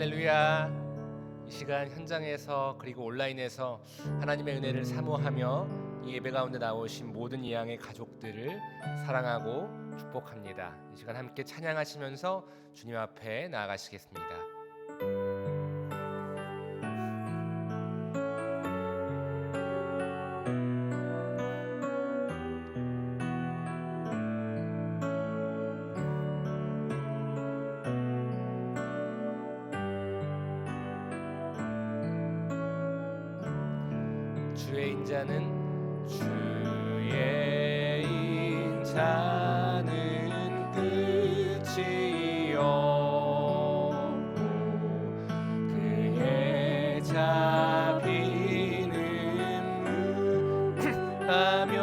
할렐루야. 이 시간 현장에서 그리고 온라인에서 하나님의 은혜를 사모하며 이 예배 가운데 나오신 모든 이양의 가족들을 사랑하고 축복합니다. 이 시간 함께 찬양하시면서 주님 앞에 나아가시겠습니다. 주의 인자는 끝이 없고 그의 자비는 무하며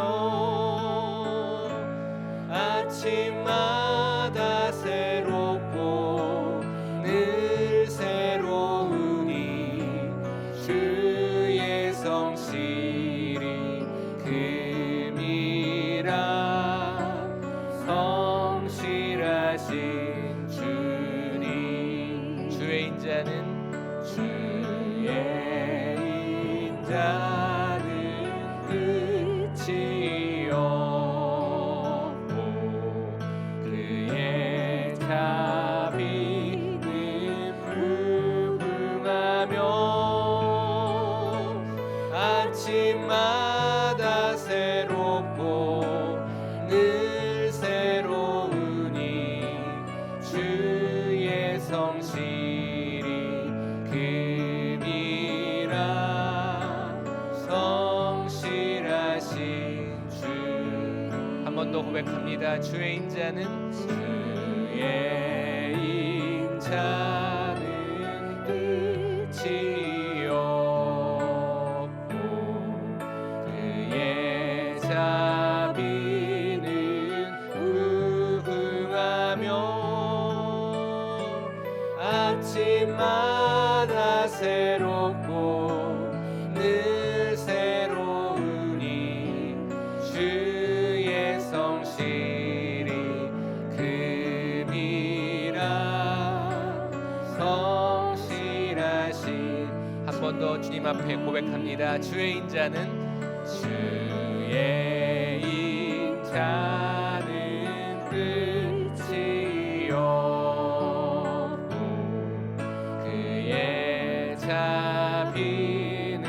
아침마다 새롭고 늘 새로우니 주의 성실이 금이라 성실하신 주님. 주의 인자는 끝이 없고 그의 자비는 무궁하며 아침마다 새롭고 늘 새로우니 주의 성실이 금이라 성실하신 주. 한 번 더 고백합니다. 주의 인자는 끝이 없고 그의 자비는 무궁하며 아침마다 새롭고 늘 새로우니 주의 성실이 금이라 성실하신. 한 번 더 주님 앞에 고백합니다. 주의 인자는 끝이 없고 그의 자비는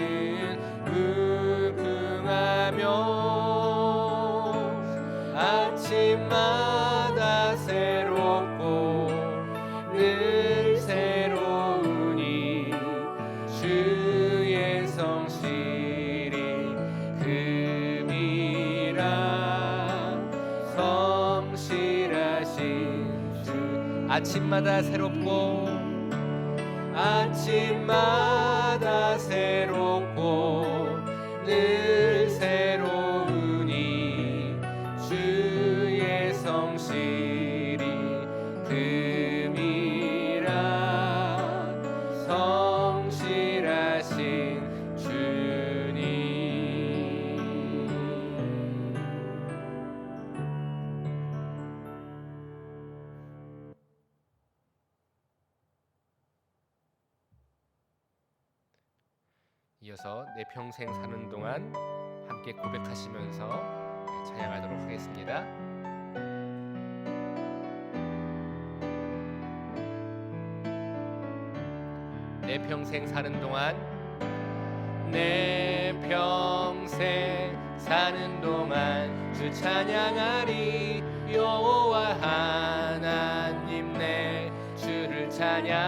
무궁하며 아침마다 새롭고 늘 새로우니 주의 성실이 금이라 성실하신 주. 아침마다 새롭고 아침마다 새롭고 늘 새로우니 주의 성실이 금이라 성실하신 주님. 이어서 내 평생 사는 동안 함께 고백하시면서 찬양하도록 하겠습니다. 내 평생 사는 동안 내 평생 사는 동안 주 찬양하리. 여호와 하나님 내 주를 찬양하리.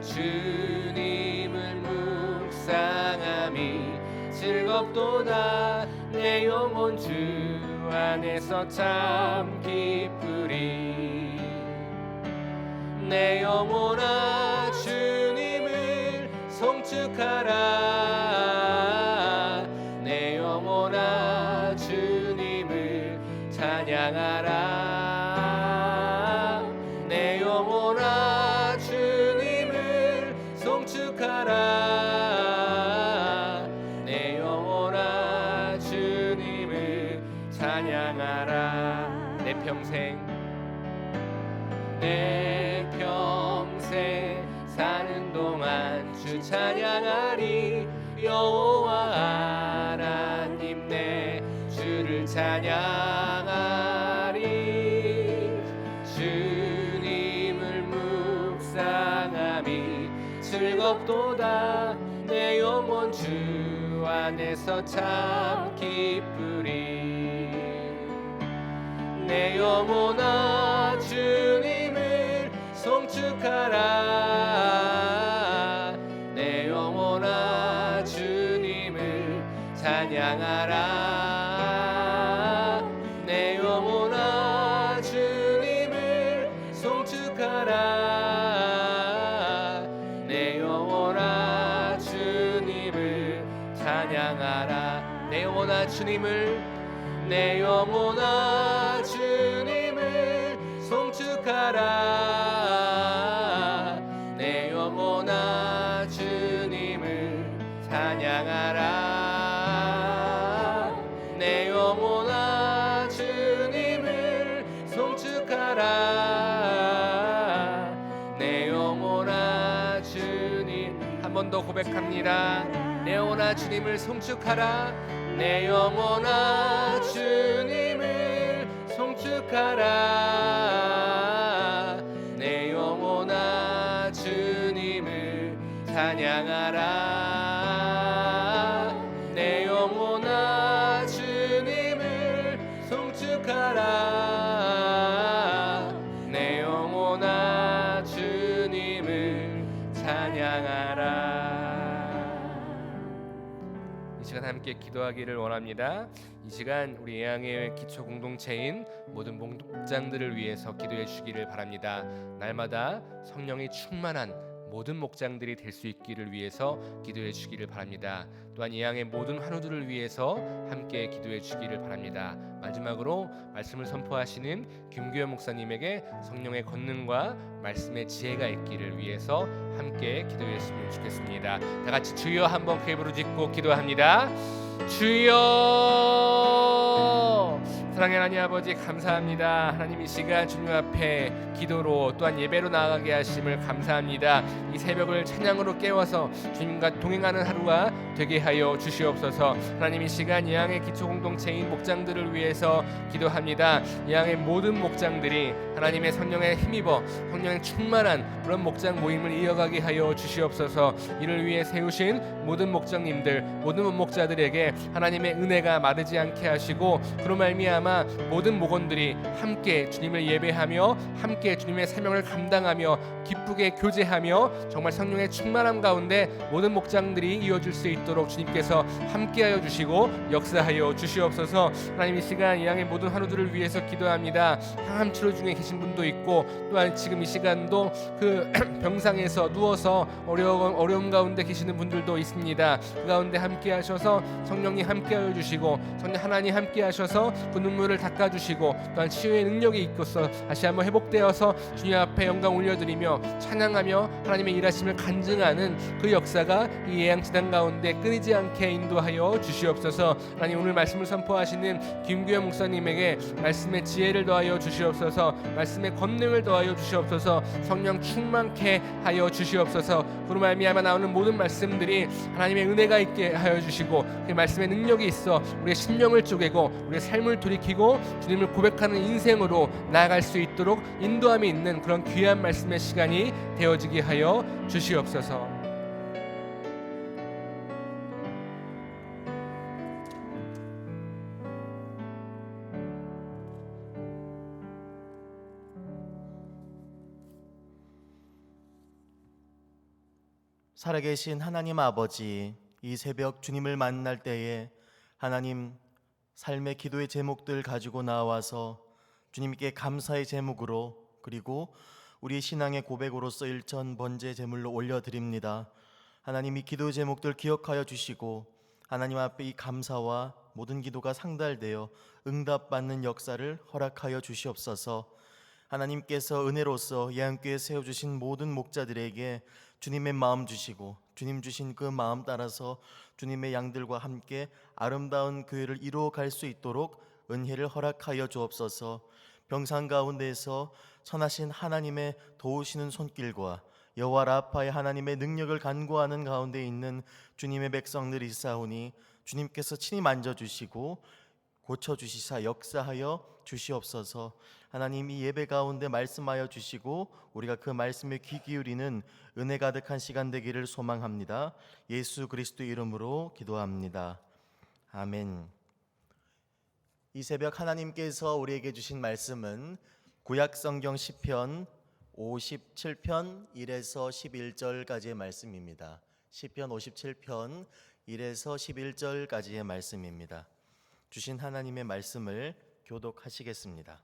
주님을 묵상함이 즐겁도다. 내 영혼 주 안에서 참 기쁘리. 내 영혼아 주님을 송축하라. 내 영혼아 주님을 찬양하라. 내 영혼아 주님을 송축하라. 내 영혼아 주님을 찬양하라. 내 평생 내 여호와 하나님 내 주를 찬양하리. 주님을 묵상함이 즐겁도다. 내 영혼 주 안에서 참 기쁘리. 내 영혼아 주님을 송축하라. 내 영혼아 주님을 찬양하라. 내 영혼아 주님을 송축하라. 내 영혼아 주님을 찬양하라. 내 영혼아 주님을, 내 영혼아 주님을 송축하라. 내 영혼아 주님을 찬양하라. 내 영혼아 주님을 송축하라. 내 영혼아 주님, 한 번 더 고백합니다. 내 영혼아 주님을 송축하라. 내 영혼아 주님을 송축하라. 내 영혼아 주님을 찬양하라. 내 영혼아 주님을 송축하라. 내 영혼아 주님을 찬양하라. 이 시간 함께 기도하기를 원합니다. 이 시간 우리 예양의 기초 공동체인 모든 목장들을 위해서 기도해 주시기를 바랍니다. 날마다 성령이 충만한 모든 목장들이 될 수 있기를 위해서 기도해 주시기를 바랍니다. 또한 예양의 모든 환우들을 위해서 함께 기도해 주시기를 바랍니다. 마지막으로 말씀을 선포하시는 김규현 목사님에게 성령의 권능과 말씀의 지혜가 있기를 위해서 함께 기도했으면 좋겠습니다. 다 같이 주여 한번 그 입으로 짓고 기도합니다. 주여. 사랑의 하나님 아버지 감사합니다. 하나님 이 시간 주님 앞에 기도로 또한 예배로 나아가게 하심을 감사합니다. 이 새벽을 찬양으로 깨워서 주님과 동행하는 하루가 되게 하여 주시옵소서. 하나님 이 시간 예양의 기초 공동체인 목장들을 위해서 기도합니다. 예양의 모든 목장들이 하나님의 성령에 힘입어 성령의 충만한 그런 목장 모임을 이어가게 하여 주시옵소서. 이를 위해 세우신 모든 목장님들, 모든 목자들에게 하나님의 은혜가 마르지 않게 하시고 그로 말미암아 모든 목원들이 함께 주님을 예배하며 함께 주님의 사명을 감당하며 기쁘게 교제하며 정말 성령의 충만함 가운데 모든 목장들이 이어질 수 있도록 주님께서 함께하여 주시고 역사하여 주시옵소서. 하나님 이 시간 이 양의 모든 환우들을 위해서 기도합니다. 항암 치료 중에 계신 분도 있고 또한 지금 이 시간도 그 병상에서 누워서 어려움 가운데 계시는 분들도 있습니다. 그 가운데 함께하셔서 성령님 함께하여 주시고 성령 하나님 함께하셔서 그 눈물을 닦아주시고 또한 치유의 능력이 있고서 다시 한번 회복되어서 주님 앞에 영광 올려드리며 찬양하며 하나님의 일하심을 간증하는 그 역사가 이 예양지당 가운데 끊이지 않게 인도하여 주시옵소서. 하나님 오늘 말씀을 선포하시는 김규현 목사님에게 말씀의 지혜를 더하여 주시옵소서. 말씀의 권능을 더하여 주시옵소서. 성령 충만케 하여 주시옵소서. 그로 말미암아 나오는 모든 말씀들이 하나님의 은혜가 있게 하여 주시고 그 말씀의 능력이 있어 우리의 심령을 쪼개고 우리의 삶을 돌이키고 주님을 고백하는 인생으로 나아갈 수 있도록 인도함이 있는 그런 귀한 말씀의 시간이 되어지게 하여 주시옵소서. 살아계신 하나님 아버지, 이 새벽 주님을 만날 때에 하나님 삶의 기도의 제목들 가지고 나와서 주님께 감사의 제목으로 그리고 우리 신앙의 고백으로서 일천 번제 제물로 올려드립니다. 하나님 이 기도 제목들 기억하여 주시고 하나님 앞에 이 감사와 모든 기도가 상달되어 응답받는 역사를 허락하여 주시옵소서. 하나님께서 은혜로서 예양교회에 세워주신 모든 목자들에게 주님의 마음 주시고 주님 주신 그 마음 따라서 주님의 양들과 함께 아름다운 교회를 이루어갈 수 있도록 은혜를 허락하여 주옵소서. 병상 가운데에서 선하신 하나님의 도우시는 손길과 여호와 라파의 하나님의 능력을 간구하는 가운데 있는 주님의 백성들이 있사오니 주님께서 친히 만져주시고 고쳐주시사 역사하여 주시옵소서. 하나님, 이 예배 가운데 말씀하여 주시고 우리가 그 말씀에 귀 기울이는 은혜 가득한 시간 되기를 소망합니다. 예수 그리스도 이름으로 기도합니다. 아멘. 이 새벽 하나님께서 우리에게 주신 말씀은 구약성경 시편 57편 1에서 11절까지의 말씀입니다. 시편 57편 1에서 11절까지의 말씀입니다. 주신 하나님의 말씀을 교독하시겠습니다.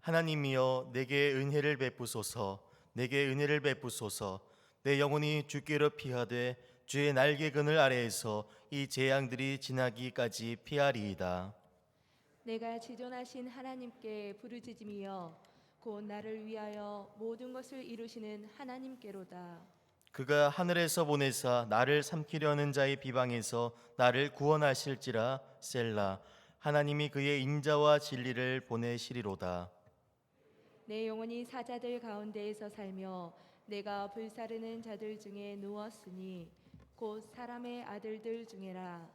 하나님이여, 내게 은혜를 베푸소서. 내게 은혜를 베푸소서. 내 영혼이 주께로 피하되 주의 날개 그늘 아래에서 이 재앙들이 지나기까지 피하리이다. 내가 지존하신 하나님께 부르짖으며 곧 나를 위하여 모든 것을 이루시는 하나님께로다. 그가 하늘에서 보내사 나를 삼키려는 자의 비방에서 나를 구원하실지라. 셀라. 하나님이 그의 인자와 진리를 보내시리로다. 내 영혼이 사자들 가운데에서 살며 내가 불사르는 자들 중에 누웠으니 곧 사람의 아들들 중에라.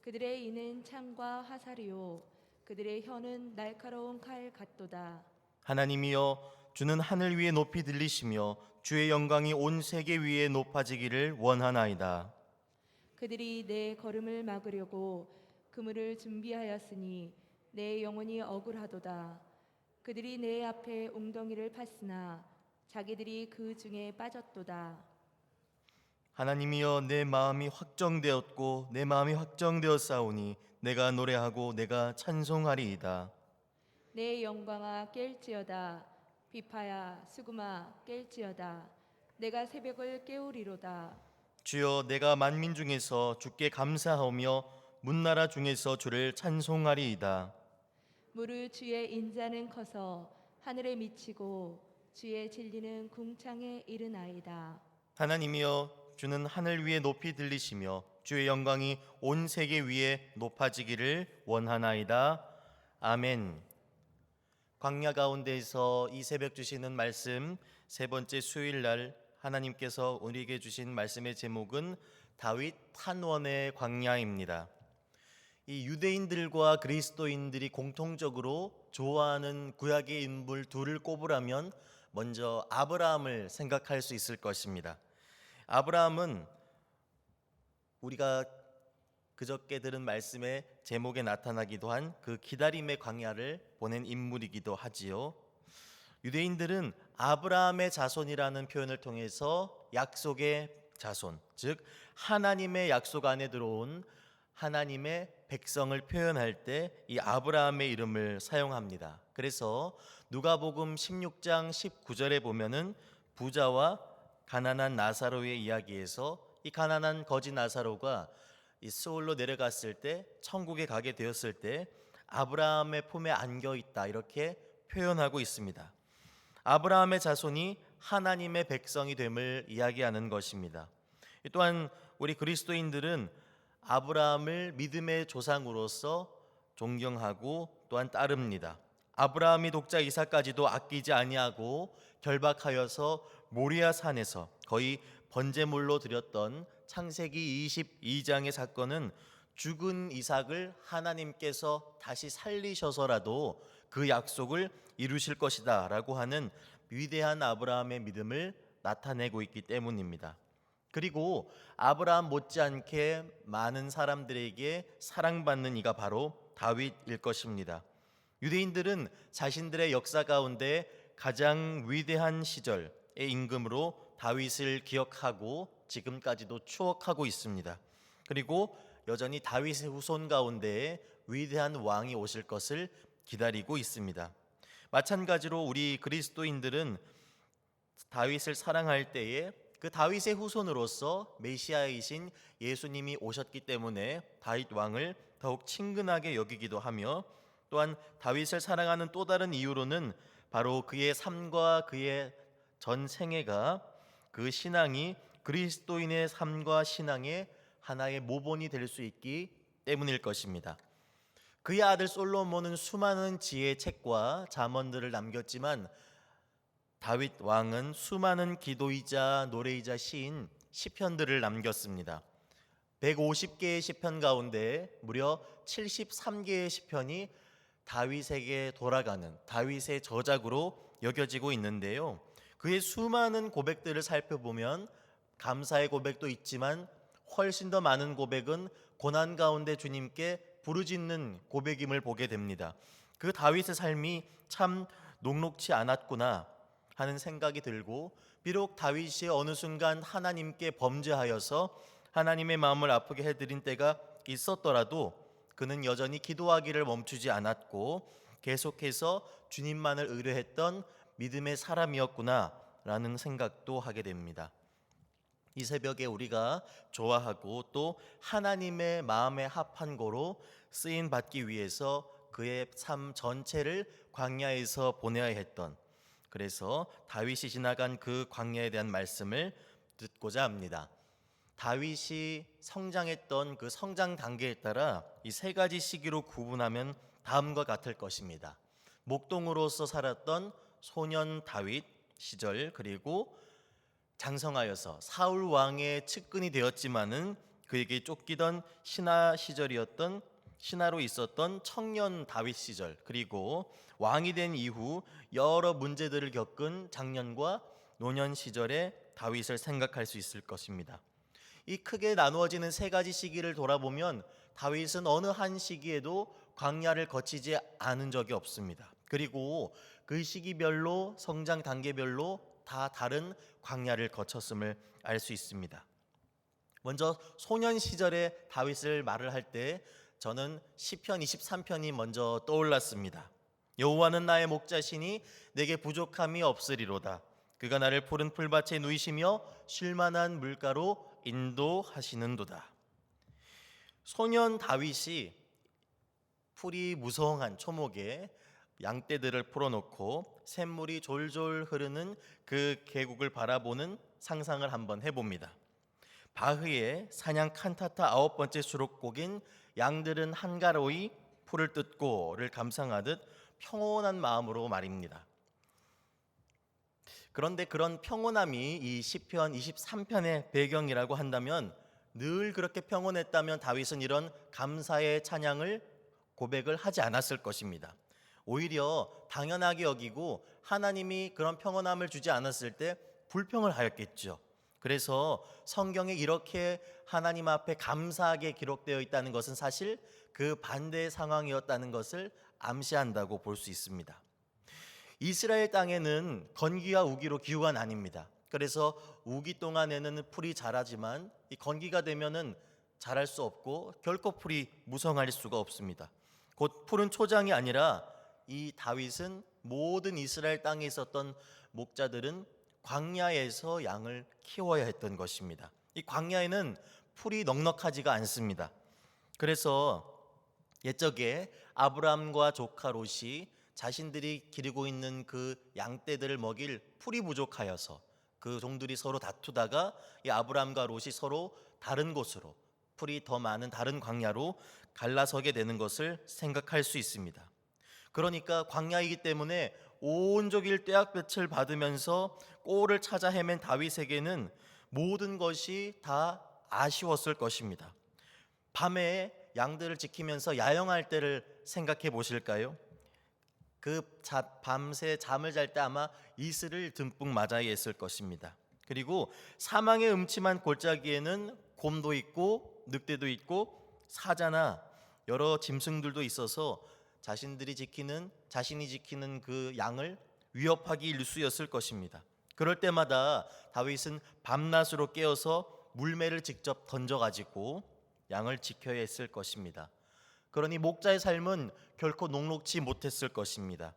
그들의 이는 창과 화살이요 그들의 혀는 날카로운 칼 같도다. 하나님이여, 주는 하늘 위에 높이 들리시며 주의 영광이 온 세계 위에 높아지기를 원하나이다. 그들이 내 걸음을 막으려고 그물을 준비하였으니 내 영혼이 억울하도다. 그들이 내 앞에 웅덩이를 팠으나 자기들이 그 중에 빠졌도다. 하나님이여, 내 마음이 확정되었고 내 마음이 확정되었사오니 내가 노래하고 내가 찬송하리이다. 내 영광아 깰지어다. 비파야 수금아 깰지어다. 내가 새벽을 깨우리로다. 주여, 내가 만민 중에서 주께 감사하며 문나라 중에서 주를 찬송하리이다. 무릇 주의 인자는 커서 하늘에 미치고 주의 진리는 궁창에 이르나이다. 하나님이여, 주는 하늘 위에 높이 들리시며 주의 영광이 온 세계 위에 높아지기를 원하나이다. 아멘. 광야 가운데에서 이 새벽 주시는 말씀, 세 번째 수요일 날 하나님께서 우리에게 주신 말씀의 제목은 다윗 탄원의 광야입니다. 이 유대인들과 그리스도인들이 공통적으로 좋아하는 구약의 인물 둘을 꼽으라면 먼저 아브라함을 생각할 수 있을 것입니다. 아브라함은 우리가 그저께 들은 말씀의 제목에 나타나기도 한 그 기다림의 광야를 보낸 인물이기도 하지요. 유대인들은 아브라함의 자손이라는 표현을 통해서 약속의 자손, 즉 하나님의 약속 안에 들어온 하나님의 백성을 표현할 때 이 아브라함의 이름을 사용합니다. 그래서 누가복음 16장 19절에 보면은 부자와 가난한 나사로의 이야기에서 이 가난한 거지 나사로가 이 스올로 내려갔을 때, 천국에 가게 되었을 때 아브라함의 품에 안겨 있다, 이렇게 표현하고 있습니다. 아브라함의 자손이 하나님의 백성이 됨을 이야기하는 것입니다. 또한 우리 그리스도인들은 아브라함을 믿음의 조상으로서 존경하고 또한 따릅니다. 아브라함이 독자 이삭까지도 아끼지 아니하고 결박하여서 모리아 산에서 거의 번제물로 드렸던 창세기 22장의 사건은 죽은 이삭을 하나님께서 다시 살리셔서라도 그 약속을 이루실 것이다 라고 하는 위대한 아브라함의 믿음을 나타내고 있기 때문입니다. 그리고 아브라함 못지않게 많은 사람들에게 사랑받는 이가 바로 다윗일 것입니다. 유대인들은 자신들의 역사 가운데 가장 위대한 시절의 임금으로 다윗을 기억하고 지금까지도 추억하고 있습니다. 그리고 여전히 다윗의 후손 가운데에 위대한 왕이 오실 것을 기다리고 있습니다. 마찬가지로 우리 그리스도인들은 다윗을 사랑할 때에 그 다윗의 후손으로서 메시아이신 예수님이 오셨기 때문에 다윗 왕을 더욱 친근하게 여기기도 하며, 또한 다윗을 사랑하는 또 다른 이유로는 바로 그의 삶과 그의 전 생애가, 그 신앙이 그리스도인의 삶과 신앙의 하나의 모본이 될 수 있기 때문일 것입니다. 그의 아들 솔로몬은 수많은 지혜 책과 잠언들을 남겼지만 다윗 왕은 수많은 기도이자 노래이자 시인 시편들을 남겼습니다. 150개의 시편 가운데 무려 73개의 시편이 다윗에게 돌아가는 다윗의 저작으로 여겨지고 있는데요. 그의 수많은 고백들을 살펴보면 감사의 고백도 있지만 훨씬 더 많은 고백은 고난 가운데 주님께 부르짖는 고백임을 보게 됩니다. 그 다윗의 삶이 참 녹록지 않았구나 하는 생각이 들고, 비록 다윗이 어느 순간 하나님께 범죄하여서 하나님의 마음을 아프게 해드린 때가 있었더라도 그는 여전히 기도하기를 멈추지 않았고 계속해서 주님만을 의뢰했던 믿음의 사람이었구나 라는 생각도 하게 됩니다. 이 새벽에 우리가 좋아하고 또 하나님의 마음에 합한 고로 쓰임 받기 위해서 그의 삶 전체를 광야에서 보내야 했던, 그래서 다윗이 지나간 그 광야에 대한 말씀을 듣고자 합니다. 다윗이 성장했던 그 성장 단계에 따라 이 세 가지 시기로 구분하면 다음과 같을 것입니다. 목동으로서 살았던 소년 다윗 시절, 그리고 장성하여서 사울 왕의 측근이 되었지만은 그에게 쫓기던 신하 시절이었던 신하로 있었던 청년 다윗 시절, 그리고 왕이 된 이후 여러 문제들을 겪은 장년과 노년 시절의 다윗을 생각할 수 있을 것입니다. 이 크게 나누어지는 세 가지 시기를 돌아보면 다윗은 어느 한 시기에도 광야를 거치지 않은 적이 없습니다. 그리고 그 시기별로 성장 단계별로 다 다른 광야를 거쳤음을 알 수 있습니다. 먼저 소년 시절의 다윗을 말을 할 때 저는 시편 23편이 먼저 떠올랐습니다. 여호와는 나의 목자시니 내게 부족함이 없으리로다. 그가 나를 푸른 풀밭에 누이시며 쉴만한 물가로 인도하시는도다. 소년 다윗이 풀이 무성한 초목에 양떼들을 풀어놓고 샘물이 졸졸 흐르는 그 계곡을 바라보는 상상을 한번 해봅니다. 바흐의 사냥 칸타타 9번째 수록곡인 양들은 한가로이 풀을 뜯고를 감상하듯 평온한 마음으로 말입니다. 그런데 그런 평온함이 이 시편 23편의 배경이라고 한다면, 늘 그렇게 평온했다면 다윗은 이런 감사의 찬양을 고백을 하지 않았을 것입니다. 오히려 당연하게 여기고 하나님이 그런 평온함을 주지 않았을 때 불평을 하였겠죠. 그래서 성경에 이렇게 하나님 앞에 감사하게 기록되어 있다는 것은 사실 그 반대의 상황이었다는 것을 암시한다고 볼 수 있습니다. 이스라엘 땅에는 건기와 우기로 기후가 나뉩니다. 그래서 우기 동안에는 풀이 자라지만 이 건기가 되면은 자랄 수 없고 결코 풀이 무성할 수가 없습니다. 곧 푸른 초장이 아니라 이 다윗은 모든 이스라엘 땅에 있었던 목자들은 광야에서 양을 키워야 했던 것입니다. 이 광야에는 풀이 넉넉하지가 않습니다. 그래서 옛적에 아브라함과 조카 롯이 자신들이 기르고 있는 그 양떼들을 먹일 풀이 부족하여서 그 종들이 서로 다투다가 이 아브라함과 롯이 서로 다른 곳으로, 풀이 더 많은 다른 광야로 갈라서게 되는 것을 생각할 수 있습니다. 그러니까 광야이기 때문에 온종일 떼약볕을 받으면서 꼴을 찾아 헤맨 다윗에게는 모든 것이 다 아쉬웠을 것입니다. 밤에 양들을 지키면서 야영할 때를 생각해 보실까요? 밤새 잠을 잘 때 아마 이슬을 듬뿍 맞아야 했을 것입니다. 그리고 사망의 음침한 골짜기에는 곰도 있고 늑대도 있고 사자나 여러 짐승들도 있어서 자신이 지키는 그 양을 위협하기 일쑤였을 것입니다. 그럴 때마다 다윗은 밤낮으로 깨어서 물매를 직접 던져가지고 양을 지켜야 했을 것입니다. 그러니 목자의 삶은 결코 녹록지 못했을 것입니다.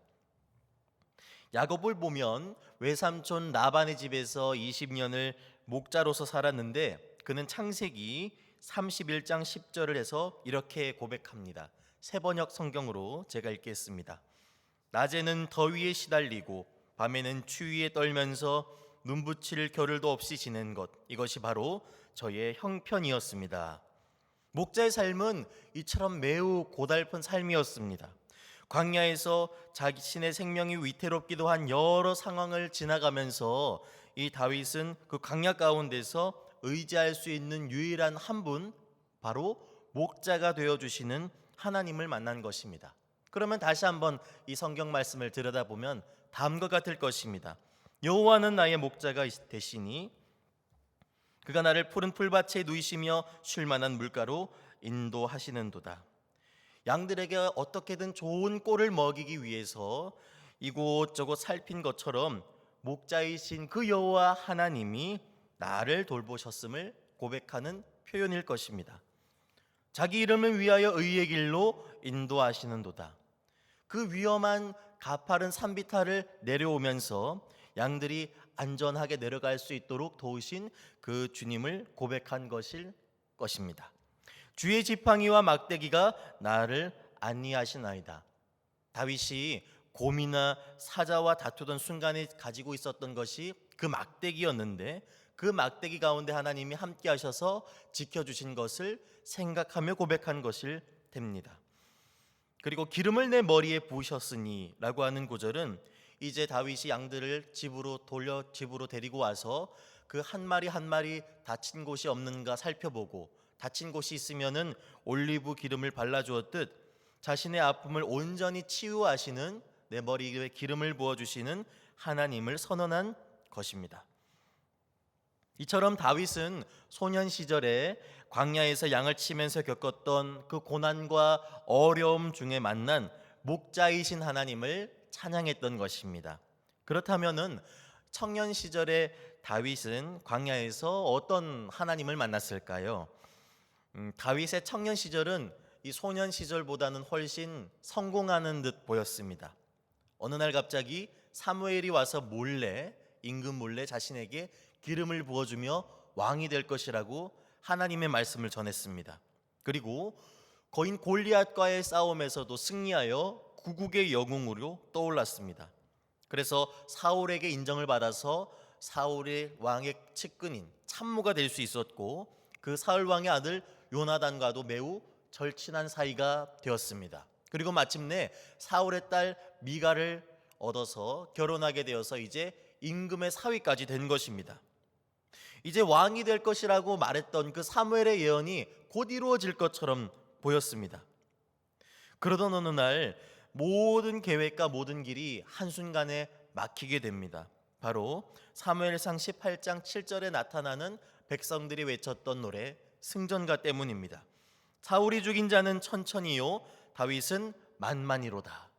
야곱을 보면 외삼촌 라반의 집에서 20년을 목자로서 살았는데 그는 창세기 31장 10절을 해서 이렇게 고백합니다. 세번역 성경으로 제가 읽겠습니다. 낮에는 더위에 시달리고 밤에는 추위에 떨면서 눈붙일 겨를도 없이 지낸 것, 이것이 바로 저의 형편이었습니다. 목자의 삶은 이처럼 매우 고달픈 삶이었습니다. 광야에서 자신의 생명이 위태롭기도 한 여러 상황을 지나가면서 이 다윗은 그 광야 가운데서 의지할 수 있는 유일한 한 분, 바로 목자가 되어주시는 하나님을 만난 것입니다. 그러면 다시 한번 이 성경 말씀을 들여다보면 다음과 같을 것입니다. 여호와는 나의 목자가 되시니 그가 나를 푸른 풀밭에 누이시며 쉴 만한 물가로 인도하시는도다. 양들에게 어떻게든 좋은 꼴을 먹이기 위해서 이곳저곳 살핀 것처럼 목자이신 그 여호와 하나님이 나를 돌보셨음을 고백하는 표현일 것입니다. 자기 이름을 위하여 의의 길로 인도하시는도다. 그 위험한 가파른 산비탈을 내려오면서 양들이 안전하게 내려갈 수 있도록 도우신 그 주님을 고백한 것일 것입니다. 주의 지팡이와 막대기가 나를 안니하시나이다. 다윗이 곰이나 사자와 다투던 순간에 가지고 있었던 것이 그 막대기였는데, 그 막대기 가운데 하나님이 함께 하셔서 지켜주신 것을 생각하며 고백한 것일 됩니다. 그리고 기름을 내 머리에 부으셨으니 라고 하는 구절은 이제 다윗이 양들을 집으로 데리고 와서 그 한 마리 한 마리 다친 곳이 없는가 살펴보고, 다친 곳이 있으면은 올리브 기름을 발라주었듯 자신의 아픔을 온전히 치유하시는, 내 머리에 기름을 부어주시는 하나님을 선언한 것입니다. 이처럼 다윗은 소년 시절에 광야에서 양을 치면서 겪었던 그 고난과 어려움 중에 만난 목자이신 하나님을 찬양했던 것입니다. 그렇다면은 청년 시절에 다윗은 광야에서 어떤 하나님을 만났을까요? 다윗의 청년 시절은 이 소년 시절보다는 훨씬 성공하는 듯 보였습니다. 어느 날 갑자기 사무엘이 와서 임금 몰래 자신에게 기름을 부어주며 왕이 될 것이라고 하나님의 말씀을 전했습니다. 그리고 거인 골리앗과의 싸움에서도 승리하여 구국의 영웅으로 떠올랐습니다. 그래서 사울에게 인정을 받아서 사울의 왕의 측근인 참모가 될 수 있었고, 그 사울 왕의 아들 요나단과도 매우 절친한 사이가 되었습니다. 그리고 마침내 사울의 딸 미가를 얻어서 결혼하게 되어서 이제 임금의 사위까지 된 것입니다. 이제 왕이 될 것이라고 말했던 그 사무엘의 예언이 곧 이루어질 것처럼 보였습니다. 그러던 어느 날 모든 계획과 모든 길이 한순간에 막히게 됩니다. 바로 사무엘상 18장 7절에 나타나는 백성들이 외쳤던 노래 승전가 때문입니다. 사울이 죽인 자는 천천히요 다윗은 만만히로다.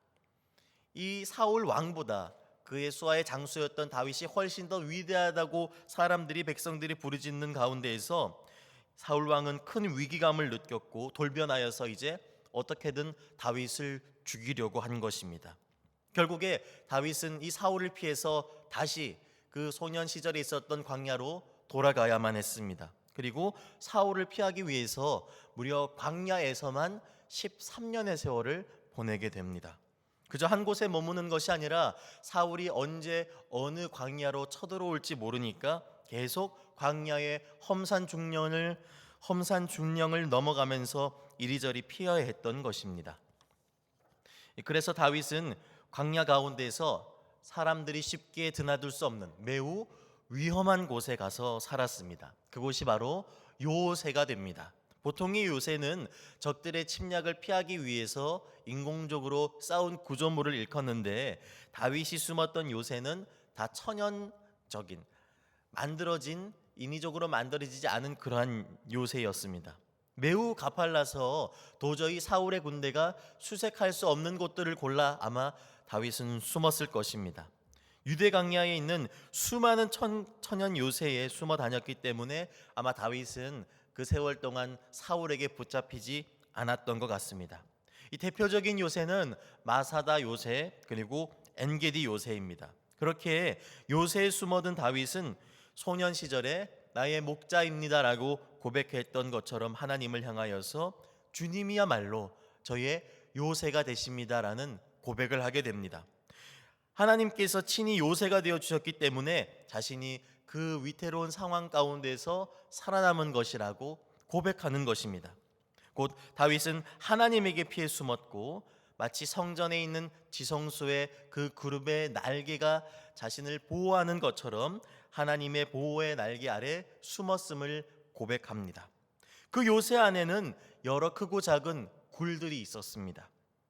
이 사울 왕보다 그의 수하의 장수였던 다윗이 훨씬 더 위대하다고 백성들이 부르짖는 가운데에서 사울 왕은 큰 위기감을 느꼈고 돌변하여서 이제 어떻게든 다윗을 죽이려고 한 것입니다. 결국에 다윗은 이 사울을 피해서 다시 그 소년 시절에 있었던 광야로 돌아가야만 했습니다. 그리고 사울을 피하기 위해서 무려 광야에서만 13년의 세월을 보내게 됩니다. 그저 한 곳에 머무는 것이 아니라 사울이 언제 어느 광야로 쳐들어올지 모르니까 계속 광야의 험산 중령을 넘어가면서 이리저리 피해야 했던 것입니다. 그래서 다윗은 광야 가운데서 사람들이 쉽게 드나들 수 없는 매우 위험한 곳에 가서 살았습니다. 그곳이 바로 요새가 됩니다. 보통의 요새는 적들의 침략을 피하기 위해서 인공적으로 쌓은 구조물을 일컫는데, 다윗이 숨었던 요새는 다 천연적인, 인위적으로 만들어지지 않은 그러한 요새였습니다. 매우 가팔라서 도저히 사울의 군대가 수색할 수 없는 곳들을 골라 아마 다윗은 숨었을 것입니다. 유대 광야에 있는 수많은 천연 요새에 숨어 다녔기 때문에 아마 다윗은 그 세월 동안 사울에게 붙잡히지 않았던 것 같습니다. 이 대표적인 요새는 마사다 요새 그리고 엔게디 요새입니다. 그렇게 요새에 숨어든 다윗은 소년 시절에 나의 목자입니다라고 고백했던 것처럼 하나님을 향하여서 주님이야말로 저의 요새가 되십니다라는 고백을 하게 됩니다. 하나님께서 친히 요새가 되어 주셨기 때문에 자신이 그 위태로운 상황 가운데서 살아남은 것이라고 고백하는 것입니다. 곧 다윗은 하나님에게 피해 숨었고 마치 성전에 있는 지성소의 그 그룹의 날개가 자신을 보호하는 것처럼 하나님의 보호의 날개 아래 숨었음을 고백합니다. 그 요새 안에는 여러 크고 작은 굴들이 있었습니다.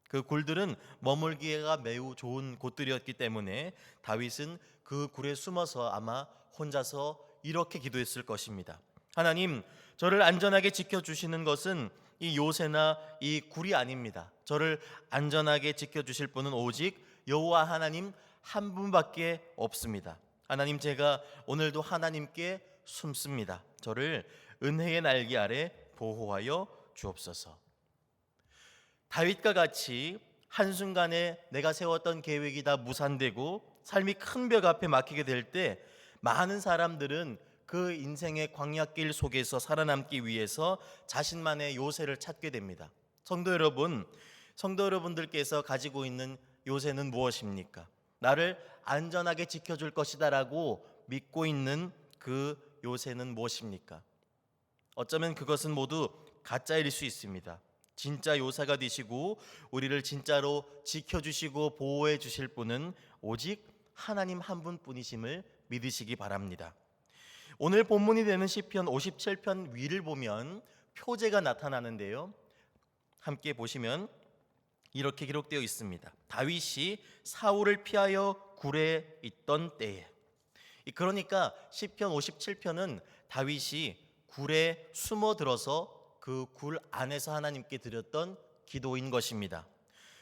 그 굴들은 머물기가 매우 좋은 곳들이었기 때문에 다윗은 그 굴에 숨어서 아마 혼자서 이렇게 기도했을 것입니다. 하나님, 저를 안전하게 지켜주시는 것은 이 요새나 이 굴이 아닙니다. 저를 안전하게 지켜주실 분은 오직 여호와 하나님 한 분밖에 없습니다. 하나님, 제가 오늘도 하나님께 숨습니다. 저를 은혜의 날개 아래 보호하여 주옵소서. 다윗과 같이 한순간에 내가 세웠던 계획이 다 무산되고 삶이 큰 벽 앞에 막히게 될 때 많은 사람들은 그 인생의 광야길 속에서 살아남기 위해서 자신만의 요새를 찾게 됩니다. 성도 여러분, 성도 여러분들께서 가지고 있는 요새는 무엇입니까? 나를 안전하게 지켜줄 것이다라고 믿고 있는 그 요새는 무엇입니까? 어쩌면 그것은 모두 가짜일 수 있습니다. 진짜 요새가 되시고 우리를 진짜로 지켜주시고 보호해 주실 분은 오직 하나님 한 분뿐이심을 믿으시기 바랍니다. 오늘 본문이 되는 시편 57편 위를 보면 표제가 나타나는데요. 함께 보시면 이렇게 기록되어 있습니다. 다윗이 사울을 피하여 굴에 있던 때에. 그러니까 시편 57편은 다윗이 굴에 숨어들어서 그 굴 안에서 하나님께 드렸던 기도인 것입니다.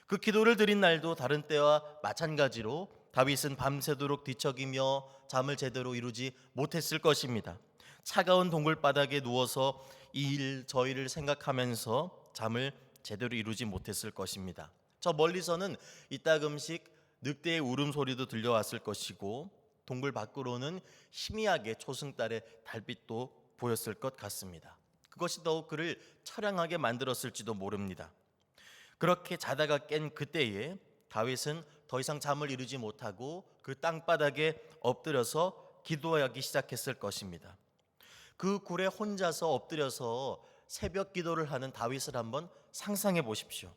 그 기도를 드린 날도 다른 때와 마찬가지로 다윗은 밤새도록 뒤척이며 잠을 제대로 이루지 못했을 것입니다. 차가운 동굴바닥에 누워서 이 일 저 일을 생각하면서 잠을 제대로 이루지 못했을 것입니다. 저 멀리서는 이따금씩 늑대의 울음소리도 들려왔을 것이고 동굴 밖으로는 희미하게 초승달의 달빛도 보였을 것 같습니다. 그것이 더욱 그를 처량하게 만들었을지도 모릅니다. 그렇게 자다가 깬 그때에 다윗은 더 이상 잠을 이루지 못하고 그 땅바닥에 엎드려서 기도하기 시작했을 것입니다. 그 굴에 혼자서 엎드려서 새벽 기도를 하는 다윗을 한번 상상해 보십시오.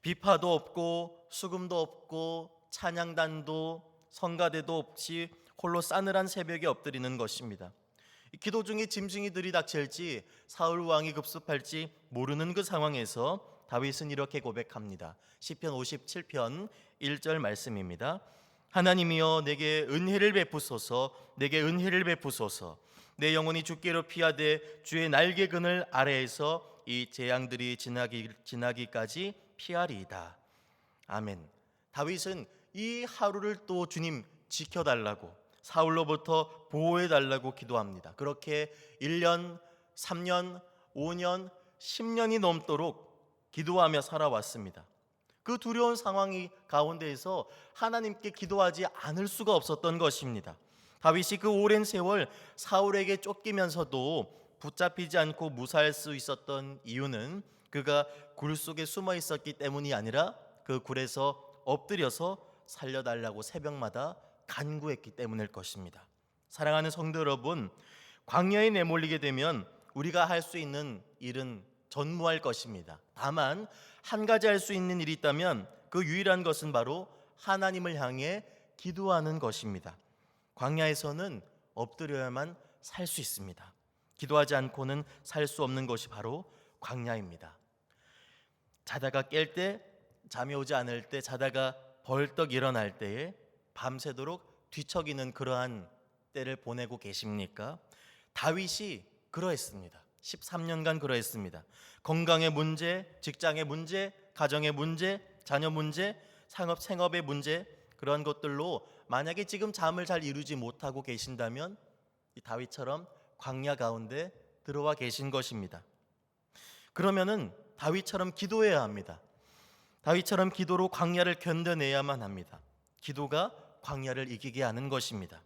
비파도 없고 수금도 없고 찬양단도 성가대도 없이 홀로 싸늘한 새벽에 엎드리는 것입니다. 기도 중에 짐승이 들이닥칠지 사울 왕이 급습할지 모르는 그 상황에서 다윗은 이렇게 고백합니다. 시편 57편 1절 말씀입니다. 하나님이여 내게 은혜를 베푸소서, 내게 은혜를 베푸소서. 내 영혼이 주께로 피하되 주의 날개 그늘 아래에서 이 재앙들이 지나기까지 피하리이다. 아멘. 다윗은 이 하루를 또 주님 지켜달라고, 사울로부터 보호해달라고 기도합니다. 그렇게 1년, 3년, 5년, 10년이 넘도록 기도하며 살아왔습니다. 그 두려운 상황이 가운데에서 하나님께 기도하지 않을 수가 없었던 것입니다. 다윗이 그 오랜 세월 사울에게 쫓기면서도 붙잡히지 않고 무사할 수 있었던 이유는 그가 굴 속에 숨어 있었기 때문이 아니라 그 굴에서 엎드려서 살려달라고 새벽마다 간구했기 때문일 것입니다. 사랑하는 성도 여러분, 광야에 내몰리게 되면 우리가 할 수 있는 일은 전무할 것입니다. 다만 한 가지 할 수 있는 일이 있다면 그 유일한 것은 바로 하나님을 향해 기도하는 것입니다. 광야에서는 엎드려야만 살 수 있습니다. 기도하지 않고는 살 수 없는 것이 바로 광야입니다. 자다가 깰 때, 잠이 오지 않을 때, 자다가 벌떡 일어날 때에 밤새도록 뒤척이는 그러한 때를 보내고 계십니까? 다윗이 그러했습니다. 13년간 그러했습니다. 건강의 문제, 직장의 문제, 가정의 문제, 자녀 문제, 생업의 문제, 그런 것들로 만약에 지금 잠을 잘 이루지 못하고 계신다면 이 다윗처럼 광야 가운데 들어와 계신 것입니다. 그러면은 다윗처럼 기도해야 합니다. 다윗처럼 기도로 광야를 견뎌내야만 합니다. 기도가 광야를 이기게 하는 것입니다.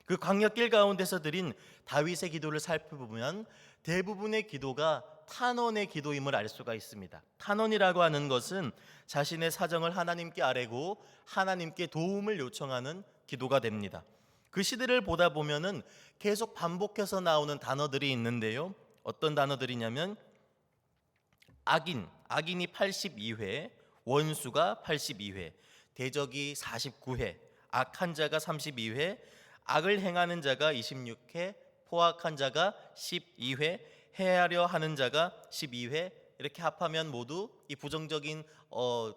그 광야길 가운데서 드린 다윗의 기도를 살펴보면 대부분의 기도가 탄원의 기도임을 알 수가 있습니다. 탄원이라고 하는 것은 자신의 사정을 하나님께 아뢰고 하나님께 도움을 요청하는 기도가 됩니다. 그 시대를 보다 보면은 계속 반복해서 나오는 단어들이 있는데요. 어떤 단어들이냐면 악인이 82회, 원수가 82회, 대적이 49회, 악한 자가 32회, 악을 행하는 자가 26회, 포악한 자가 12회, 해하려 하는 자가 12회, 이렇게 합하면 모두 이 부정적인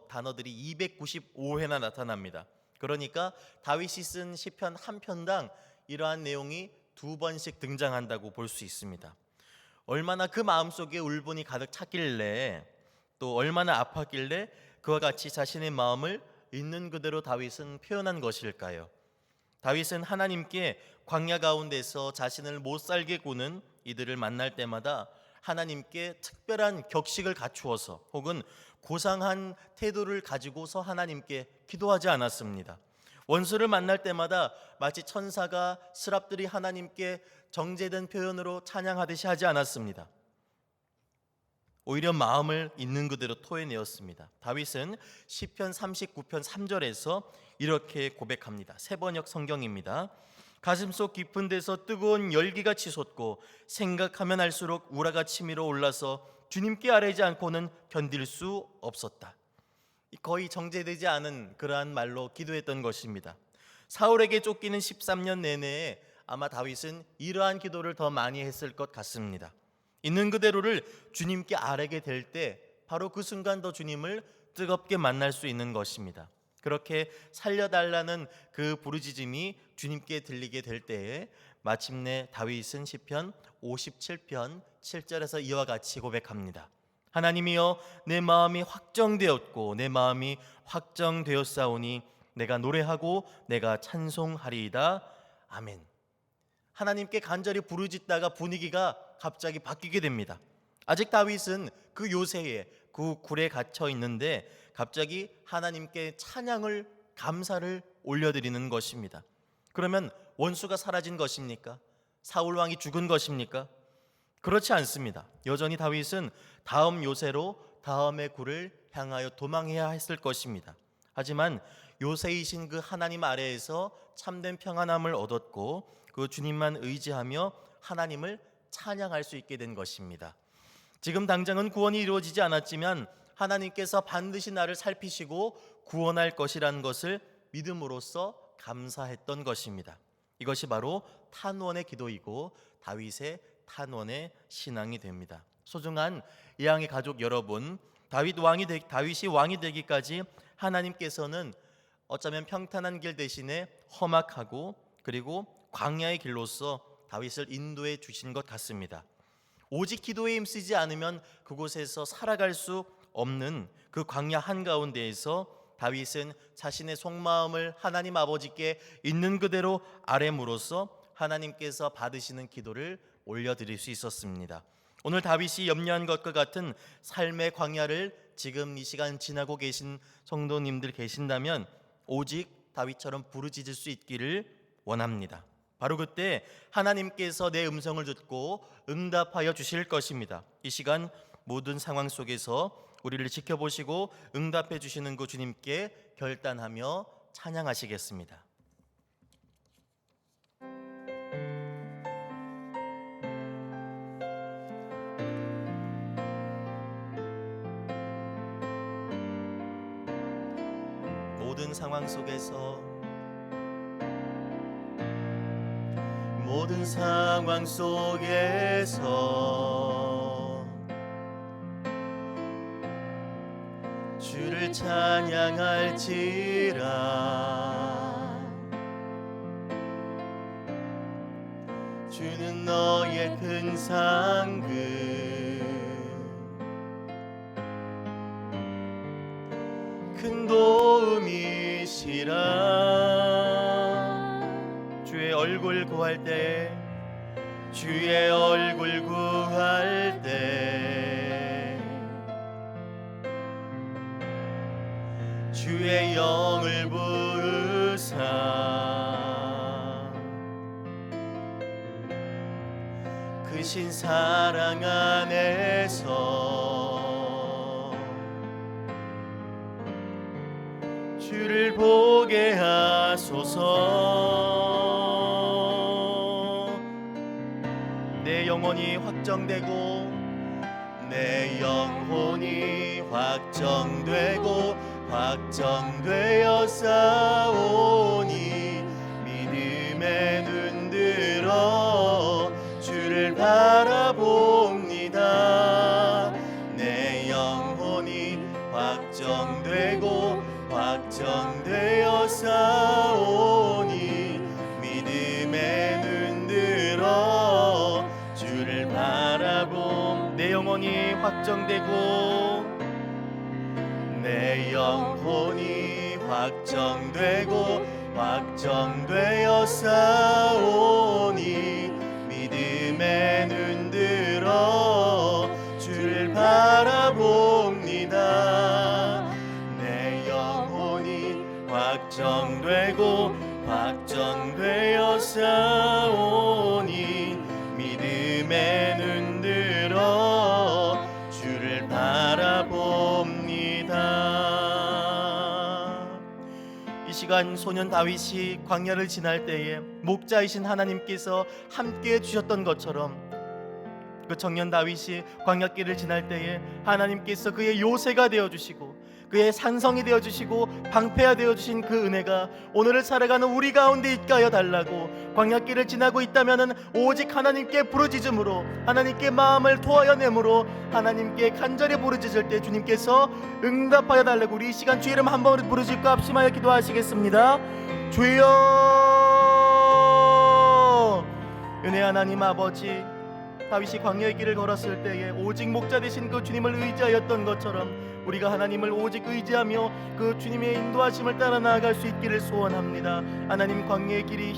단어들이 295회나 나타납니다. 그러니까 다윗이 쓴 시편 한 편당 이러한 내용이 2번씩 등장한다고 볼 수 있습니다. 얼마나 그 마음속에 울분이 가득 찼길래, 또 얼마나 아팠길래 그와 같이 자신의 마음을 있는 그대로 다윗은 표현한 것일까요? 다윗은 하나님께 광야 가운데서 자신을 못 살게 구는 이들을 만날 때마다 하나님께 특별한 격식을 갖추어서 혹은 고상한 태도를 가지고서 하나님께 기도하지 않았습니다. 원수를 만날 때마다 마치 천사가 스랍들이 하나님께 정제된 표현으로 찬양하듯이 하지 않았습니다. 오히려 마음을 있는 그대로 토해내었습니다. 다윗은 시편 39편 3절에서 이렇게 고백합니다. 세번역 성경입니다. 가슴속 깊은 데서 뜨거운 열기가 치솟고 생각하면 할수록 우라가 치밀어 올라서 주님께 아뢰지 않고는 견딜 수 없었다. 거의 정제되지 않은 그러한 말로 기도했던 것입니다. 사울에게 쫓기는 13년 내내에 아마 다윗은 이러한 기도를 더 많이 했을 것 같습니다. 있는 그대로를 주님께 아뢰게 될 때 바로 그 순간 더 주님을 뜨겁게 만날 수 있는 것입니다. 그렇게 살려달라는 그 부르짖음이 주님께 들리게 될 때에 마침내 다윗은 시편 57편 7절에서 이와 같이 고백합니다. 하나님이여, 내 마음이 확정되었고 내 마음이 확정되었사오니 내가 노래하고 내가 찬송하리이다. 아멘. 하나님께 간절히 부르짖다가 분위기가 갑자기 바뀌게 됩니다. 아직 다윗은 그 요새에 그 굴에 갇혀 있는데 갑자기 하나님께 찬양을, 감사를 올려드리는 것입니다. 그러면 원수가 사라진 것입니까? 사울 왕이 죽은 것입니까? 그렇지 않습니다. 여전히 다윗은 다음 요새로 다음의 굴을 향하여 도망해야 했을 것입니다. 하지만 요새이신 그 하나님 아래에서 참된 평안함을 얻었고 그 주님만 의지하며 하나님을 찬양할 수 있게 된 것입니다. 지금 당장은 구원이 이루어지지 않았지만 하나님께서 반드시 나를 살피시고 구원할 것이라는 것을 믿음으로써 감사했던 것입니다. 이것이 바로 탄원의 기도이고 다윗의 탄원의 신앙이 됩니다. 소중한 이양의 가족 여러분, 다윗이 왕이 되기까지 하나님께서는 어쩌면 평탄한 길 대신에 험악하고 그리고 광야의 길로서 다윗을 인도해 주신 것 같습니다. 오직 기도에 힘쓰지 않으면 그곳에서 살아갈 수 없는 그 광야 한가운데에서 다윗은 자신의 속마음을 하나님 아버지께 있는 그대로 아뢰므로써 하나님께서 받으시는 기도를 올려드릴 수 있었습니다. 오늘 다윗이 염려한 것과 같은 삶의 광야를 지금 이 시간 지나고 계신 성도님들 계신다면 오직 다윗처럼 부르짖을 수 있기를 원합니다. 바로 그때 하나님께서 내 음성을 듣고 응답하여 주실 것입니다. 이 시간 모든 상황 속에서 우리를 지켜보시고 응답해 주시는 그 주님께 결단하며 찬양하시겠습니다. 모든 상황 속에서 주를 찬양할지라. 주는 너의 큰 상급, 큰 도움이시라. 주의 얼굴 구할 때, 주의 얼굴 구할 때 주의 영을 부으사 크신 사랑 안에서 주를 보게 하소서. 내 영혼이 확정되고 내 내 영혼이 확정되고 확정되어 싸우니 믿음의 눈 들어 주를 바라봅니다. 내 영혼이 확정되고 확정되어 싸우니 믿음의 눈 들어 주를 내 영혼이 확정되고 내 영혼이 확정되고 확정되어 싸우니 믿음의 눈 들어 주를 바라봅니다. 내 영혼이 확정되고 확정되어 싸우니 믿음의 눈 들어 주를 바라봅니다. 이 시간 소년 다윗이 광야를 지날 때에 목자이신 하나님께서 함께해 주셨던 것처럼 그 청년 다윗이 광야길을 지날 때에 하나님께서 그의 요새가 되어주시고 그의 산성이 되어주시고 방패가 되어주신 그 은혜가 오늘을 살아가는 우리 가운데 있게 하여 달라고, 광야길을 지나고 있다면 오직 하나님께 부르짖음으로 하나님께 마음을 토하여 내므로 하나님께 간절히 부르짖을 때 주님께서 응답하여 달라고 우리 이 시간 주의 이름 한번 부르짖고 합심하여 기도하시겠습니다. 주여, 은혜 하나님 아버지, 다윗이 광야의 길을 걸었을 때에 오직 목자 되신 그 주님을 의지하였던 것처럼 우리가 하나님을 오직 의지하며 그 주님의 인도하심을 따라 나아갈 수 있기를 소원합니다. 하나님, 광야의 길이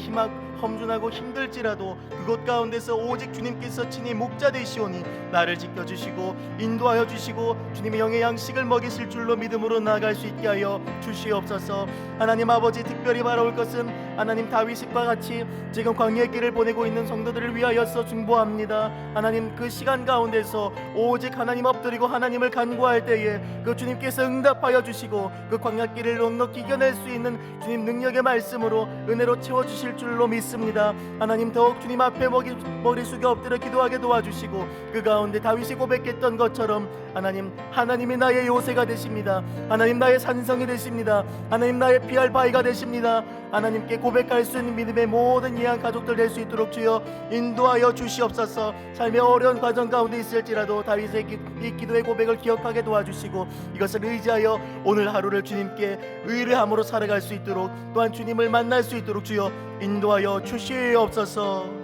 험준하고 힘들지라도 그곳 가운데서 오직 주님께서 친히 목자 되시오니 나를 지켜주시고 인도하여 주시고 주님의 영의 양식을 먹이실 줄로 믿음으로 나아갈 수 있게 하여 주시옵소서. 하나님 아버지, 특별히 바라올 것은 하나님 다윗과 같이 지금 광야의 길을 보내고 있는 성도들을 위하여서 중보합니다. 하나님, 그 시간 가운데서 오직 하나님 엎드리고 하나님을 간구할 때에 그 주님께서 응답하여 주시고 그 광야길을 넉넉히 이겨낼 수 있는 주님 능력의 말씀으로 은혜로 채워주실 줄로 믿습니다. 하나님, 더욱 주님 앞에 머리 숙여 엎드려 기도하게 도와주시고 그 가운데 다윗이 고백했던 것처럼 하나님이 나의 요새가 되십니다. 하나님, 나의 산성이 되십니다. 하나님, 나의 피할 바위가 되십니다. 하나님께 고백할 수 있는 믿음의 모든 이한 가족들 될 수 있도록 주여 인도하여 주시옵소서. 삶의 어려운 과정 가운데 있을지라도 다윗의 이 기도의 고백을 기억하게 도와주시고 이것을 의지하여 오늘 하루를 주님께 의뢰함으로 살아갈 수 있도록, 또한 주님을 만날 수 있도록 주여 인도하여 주시옵소서.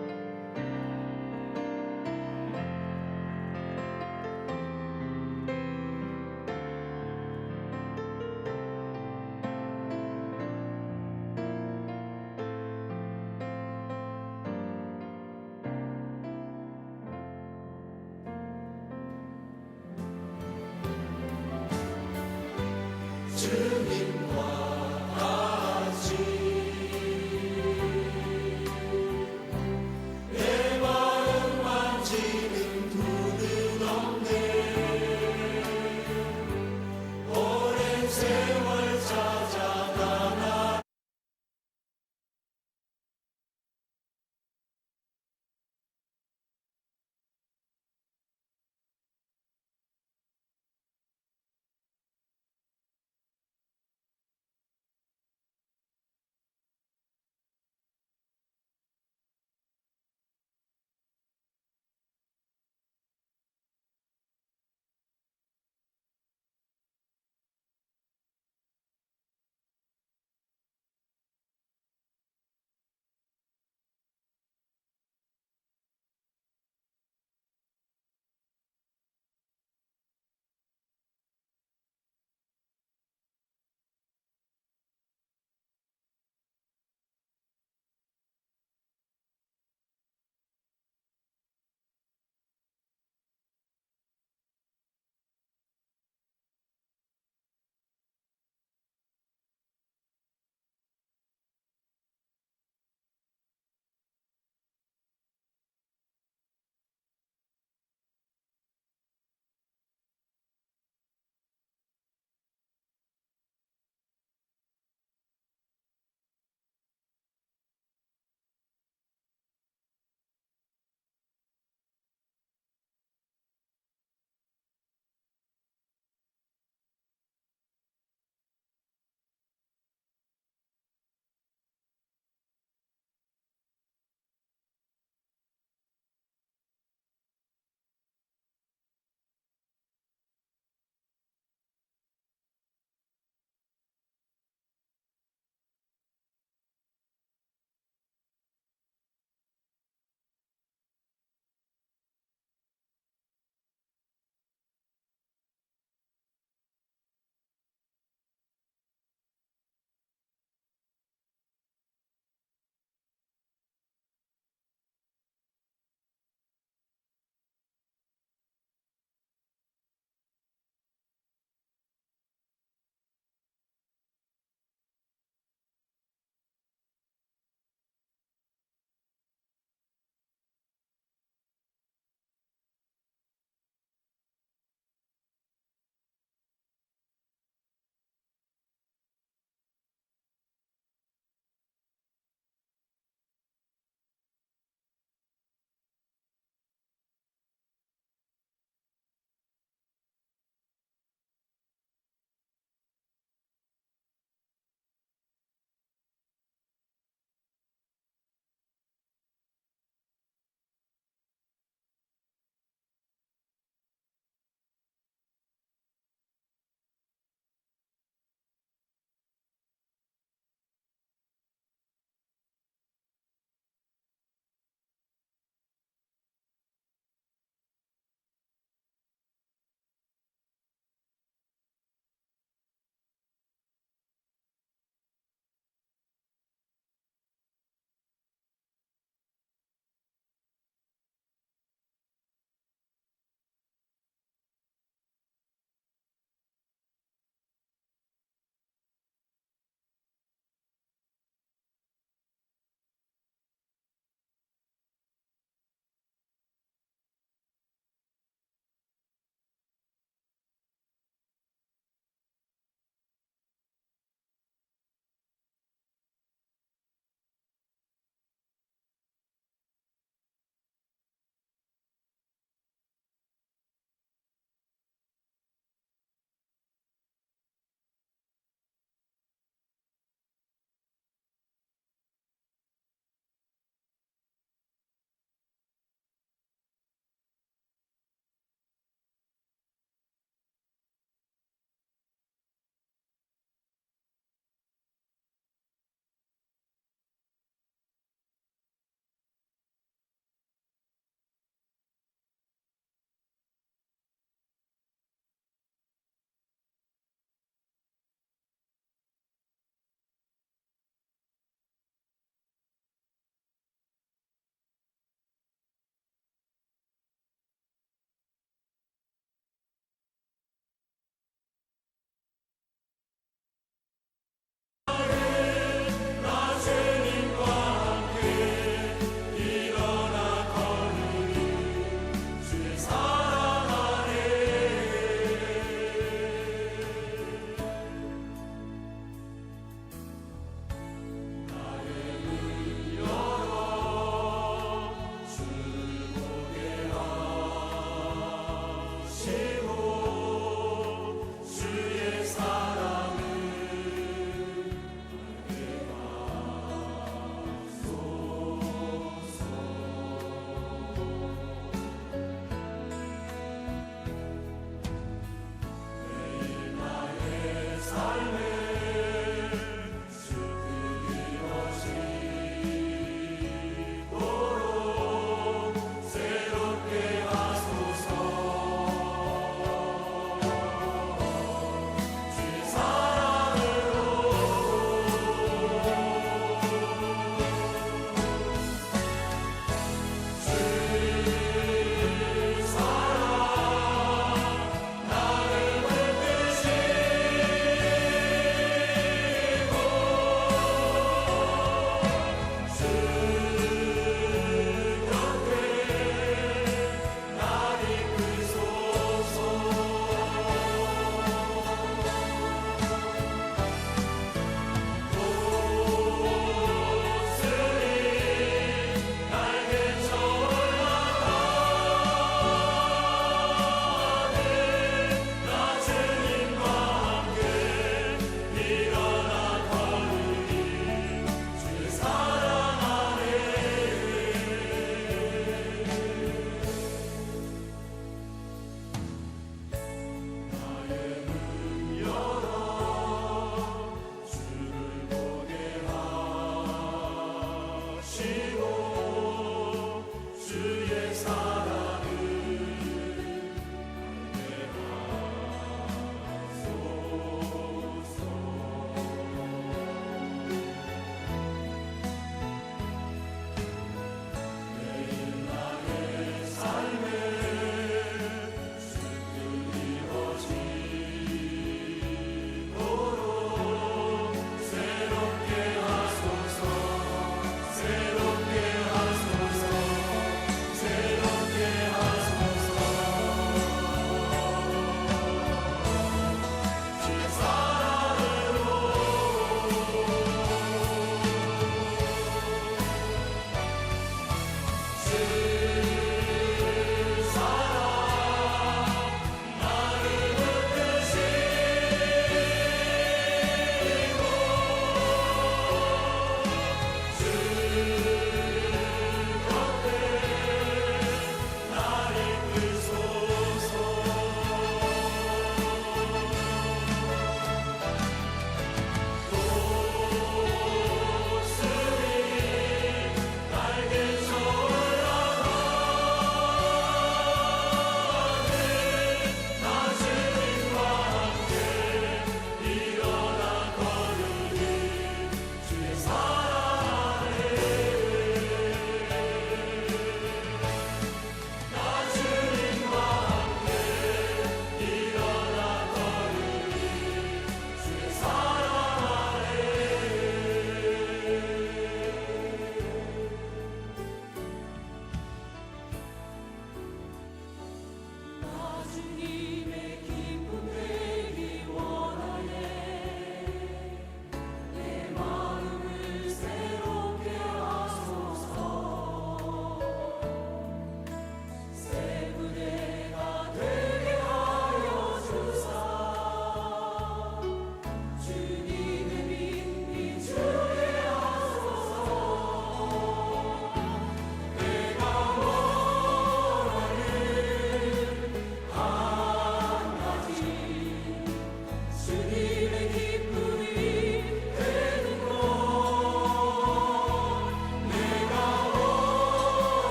주님